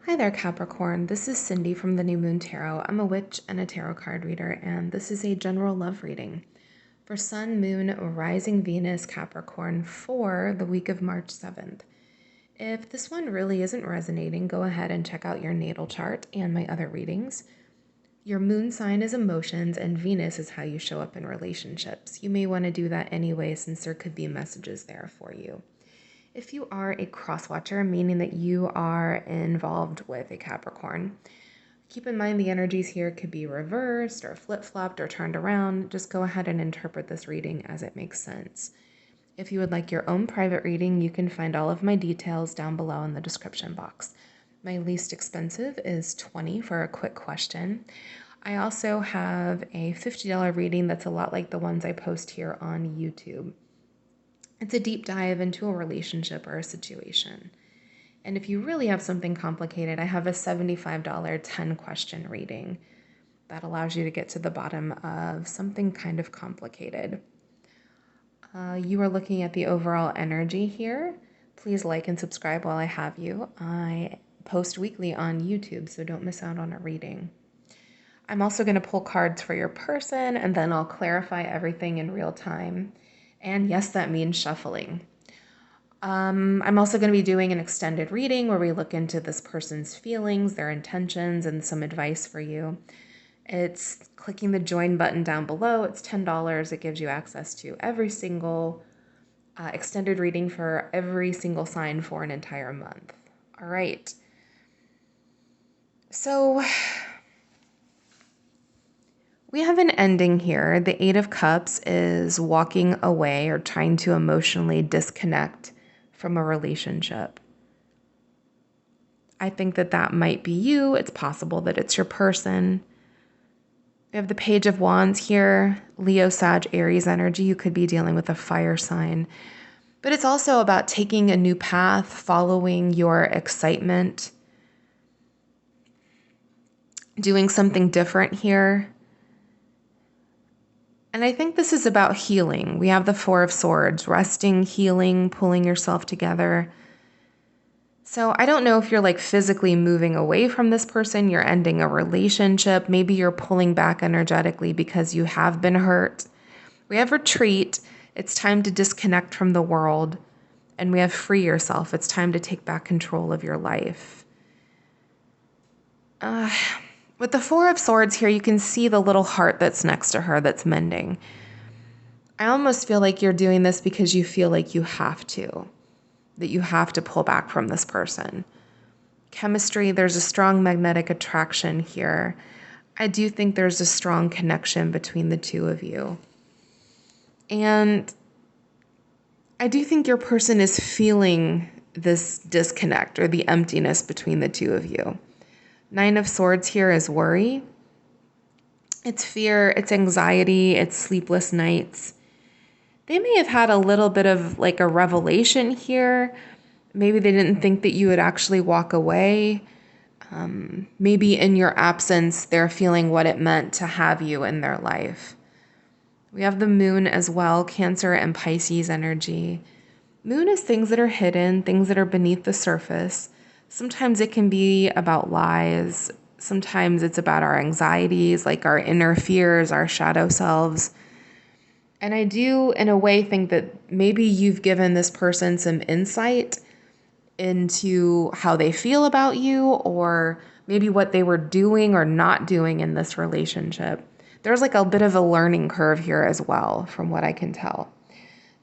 Hi there, Capricorn. This is Cindy from TheNewMoonTarot. I'm a witch and a tarot card reader, and this is a general love reading for Sun, Moon, Rising Venus, Capricorn for the week of March 7th. If this one really isn't resonating, go ahead and check out your natal chart and my other readings. Your moon sign is emotions, and Venus is how you show up in relationships. You may want to do that anyway, since there could be messages there for you. If you are a cross-watcher, meaning that you are involved with a Capricorn, keep in mind the energies here could be reversed or flip-flopped or turned around. Just go ahead and interpret this reading as it makes sense. If you would like your own private reading, you can find all of my details down below in the description box. My least expensive is $20 for a quick question. I also have a $50 reading that's a lot like the ones I post here on YouTube. It's a deep dive into a relationship or a situation. And if you really have something complicated, I have a $75 10-question reading that allows you to get to the bottom of something kind of complicated. You are looking at the overall energy here. Please like and subscribe while I have you. I post weekly on YouTube, so don't miss out on a reading. I'm also going to pull cards for your person, and then I'll clarify everything in real time. And yes, that means shuffling. I'm also going to be doing an extended reading where we look into this person's feelings, their intentions, and some advice for you. It's clicking the join button down below. It's $10. It gives you access to every single extended reading for every single sign for an entire month. All right. So we have an ending here. The Eight of Cups is walking away or trying to emotionally disconnect from a relationship. I think that might be you. It's possible that it's your person. We have the Page of Wands here, Leo, Sag, Aries energy. You could be dealing with a fire sign. But it's also about taking a new path, following your excitement, doing something different here. And I think this is about healing. We have the Four of Swords, resting, healing, pulling yourself together. So I don't know if you're like physically moving away from this person, you're ending a relationship, maybe you're pulling back energetically because you have been hurt. We have retreat. It's time to disconnect from the world. And we have free yourself. It's time to take back control of your life. With the Four of Swords here, you can see the little heart that's next to her that's mending. I almost feel like you're doing this because you feel like you have to, that you have to pull back from this person. Chemistry, there's a strong magnetic attraction here. I do think there's a strong connection between the two of you. And I do think your person is feeling this disconnect or the emptiness between the two of you. Nine of Swords here is worry. It's fear, it's anxiety, it's sleepless nights. They may have had a little bit of like a revelation here. Maybe they didn't think that you would actually walk away. Maybe in your absence, they're feeling what it meant to have you in their life. We have the Moon as well, Cancer and Pisces energy. Moon is things that are hidden, things that are beneath the surface. Sometimes it can be about lies. Sometimes it's about our anxieties, like our inner fears, our shadow selves. And I do, in a way, think that maybe you've given this person some insight into how they feel about you, or maybe what they were doing or not doing in this relationship. There's like a bit of a learning curve here as well, from what I can tell.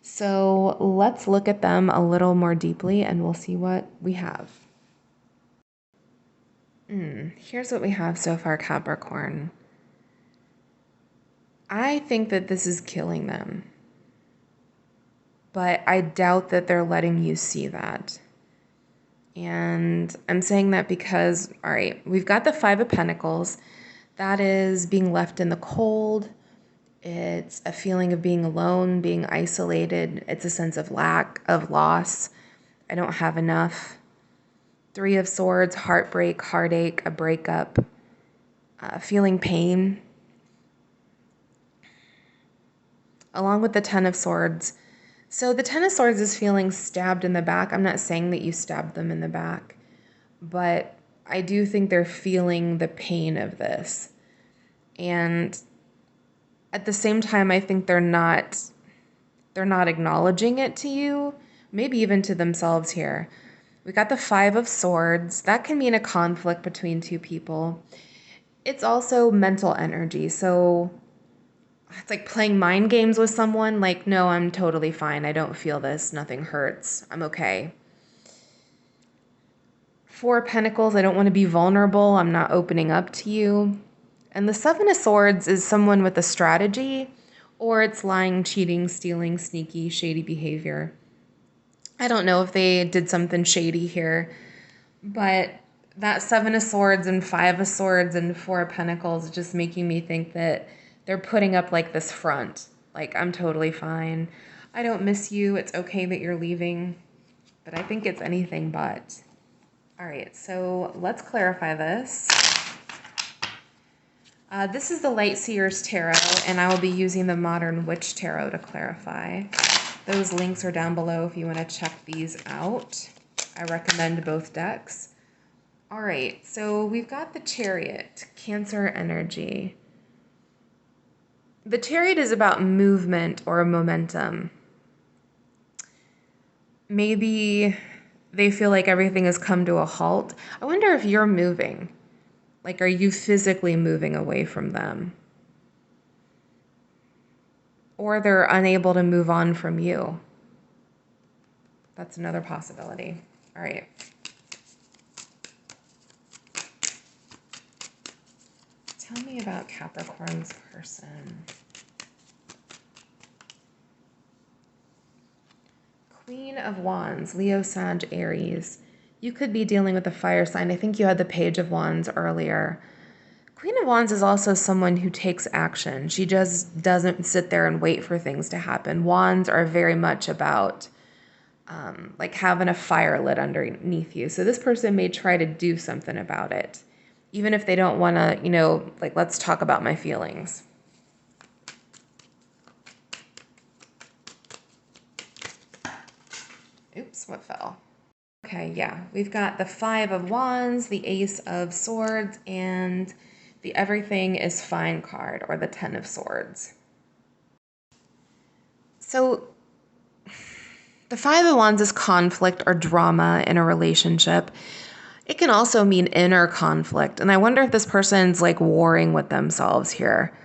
So let's look at them a little more deeply and we'll see what we have. Here's what we have so far, Capricorn. I think that this is killing them, but I doubt that they're letting you see that. And I'm saying that because, all right, we've got the Five of Pentacles. That is being left in the cold. It's a feeling of being alone, being isolated. It's a sense of lack, of loss. I don't have enough. Three of Swords, heartbreak, heartache, a breakup, feeling pain. Along with the Ten of Swords. So the Ten of Swords is feeling stabbed in the back. I'm not saying that you stabbed them in the back, but I do think they're feeling the pain of this. And at the same time, I think they're not acknowledging it to you, maybe even to themselves here. We got the Five of Swords. That can mean a conflict between two people. It's also mental energy. So it's like playing mind games with someone. Like, no, I'm totally fine. I don't feel this. Nothing hurts. I'm okay. Four of Pentacles. I don't want to be vulnerable. I'm not opening up to you. And the Seven of Swords is someone with a strategy, or it's lying, cheating, stealing, sneaky, shady behavior. I don't know if they did something shady here, but that Seven of Swords and Five of Swords and Four of Pentacles is just making me think that they're putting up like this front. Like, I'm totally fine. I don't miss you. It's okay that you're leaving. But I think it's anything but. All right, so let's clarify this. This is the Light Seers Tarot, and I will be using the Modern Witch Tarot to clarify. Those links are down below if you want to check these out. I recommend both decks. All right, so we've got the Chariot, Cancer energy. The Chariot is about movement or momentum. Maybe they feel like everything has come to a halt. I wonder if you're moving. Like, are you physically moving away from them? Or they're unable to move on from you. That's another possibility. All right. Tell me about Capricorn's person. Queen of Wands, Leo, Sag, Aries. You could be dealing with a fire sign. I think you had the Page of Wands earlier. Queen of Wands is also someone who takes action. She just doesn't sit there and wait for things to happen. Wands are very much about like having a fire lit underneath you. So this person may try to do something about it, even if they don't want to, like, let's talk about my feelings. Oops, what fell? Okay, yeah, we've got the Five of Wands, the Ace of Swords, and the Everything is Fine card, or the Ten of Swords. So the Five of Wands is conflict or drama in a relationship. It can also mean inner conflict, and I wonder if this person's like warring with themselves here.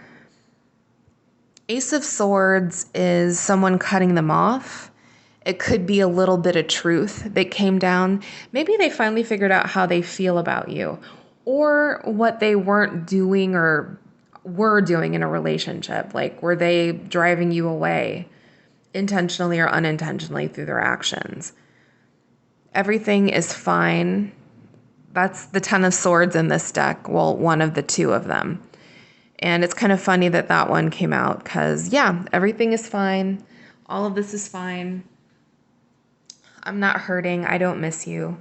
Ace of Swords is someone cutting them off. It could be a little bit of truth that came down. Maybe they finally figured out how they feel about you, or what they weren't doing or were doing in a relationship. Like, were they driving you away intentionally or unintentionally through their actions? Everything is fine. That's the Ten of Swords in this deck. Well, one of the two of them. And it's kind of funny that that one came out because, yeah, everything is fine. All of this is fine. I'm not hurting. I don't miss you.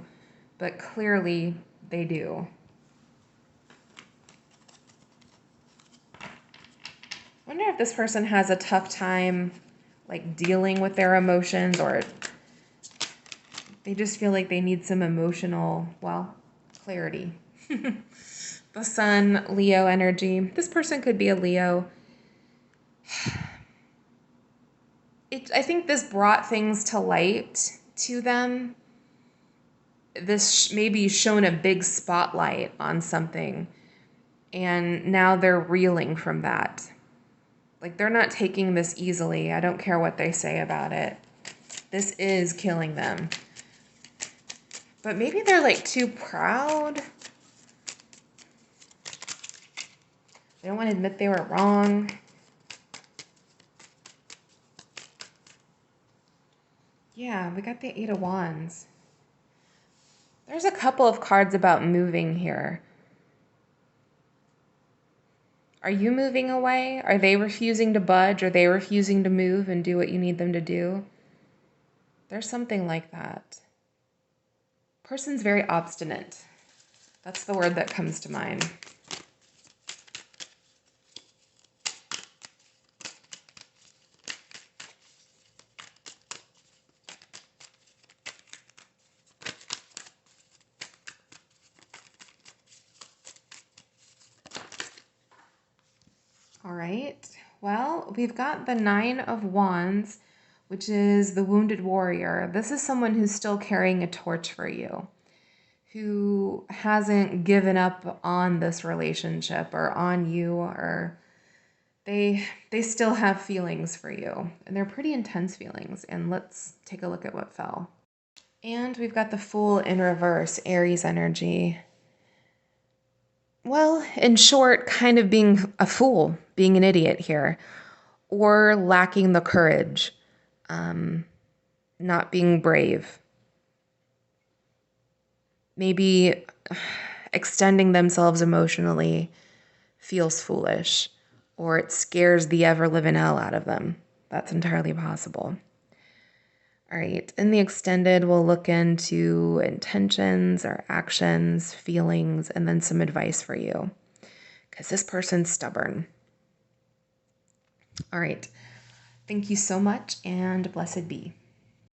But clearly they do. I wonder if this person has a tough time like dealing with their emotions, or they just feel like they need some emotional, well, clarity. The Sun, Leo energy. This person could be a Leo. I think this brought things to light to them. This maybe shone a big spotlight on something, and now they're reeling from that. Like, they're not taking this easily. I don't care what they say about it. This is killing them. But maybe they're like too proud. They don't want to admit they were wrong. Yeah, we got the Eight of Wands. There's a couple of cards about moving here. Are you moving away? Are they refusing to budge? Are they refusing to move and do what you need them to do? There's something like that. Person's very obstinate. That's the word that comes to mind. right. Well, we've got the Nine of Wands, which is the wounded warrior. This is someone who's still carrying a torch for you, who hasn't given up on this relationship or on you, or they still have feelings for you, and they're pretty intense feelings. And let's take a look at what fell. And we've got the Fool in reverse, Aries energy. Well, in short, kind of being a fool, being an idiot here, or lacking the courage, not being brave. Maybe extending themselves emotionally feels foolish, or it scares the ever-living hell out of them. That's entirely possible. All right, in the extended, we'll look into intentions or actions, feelings, and then some advice for you, because this person's stubborn. All right, thank you so much, and blessed be.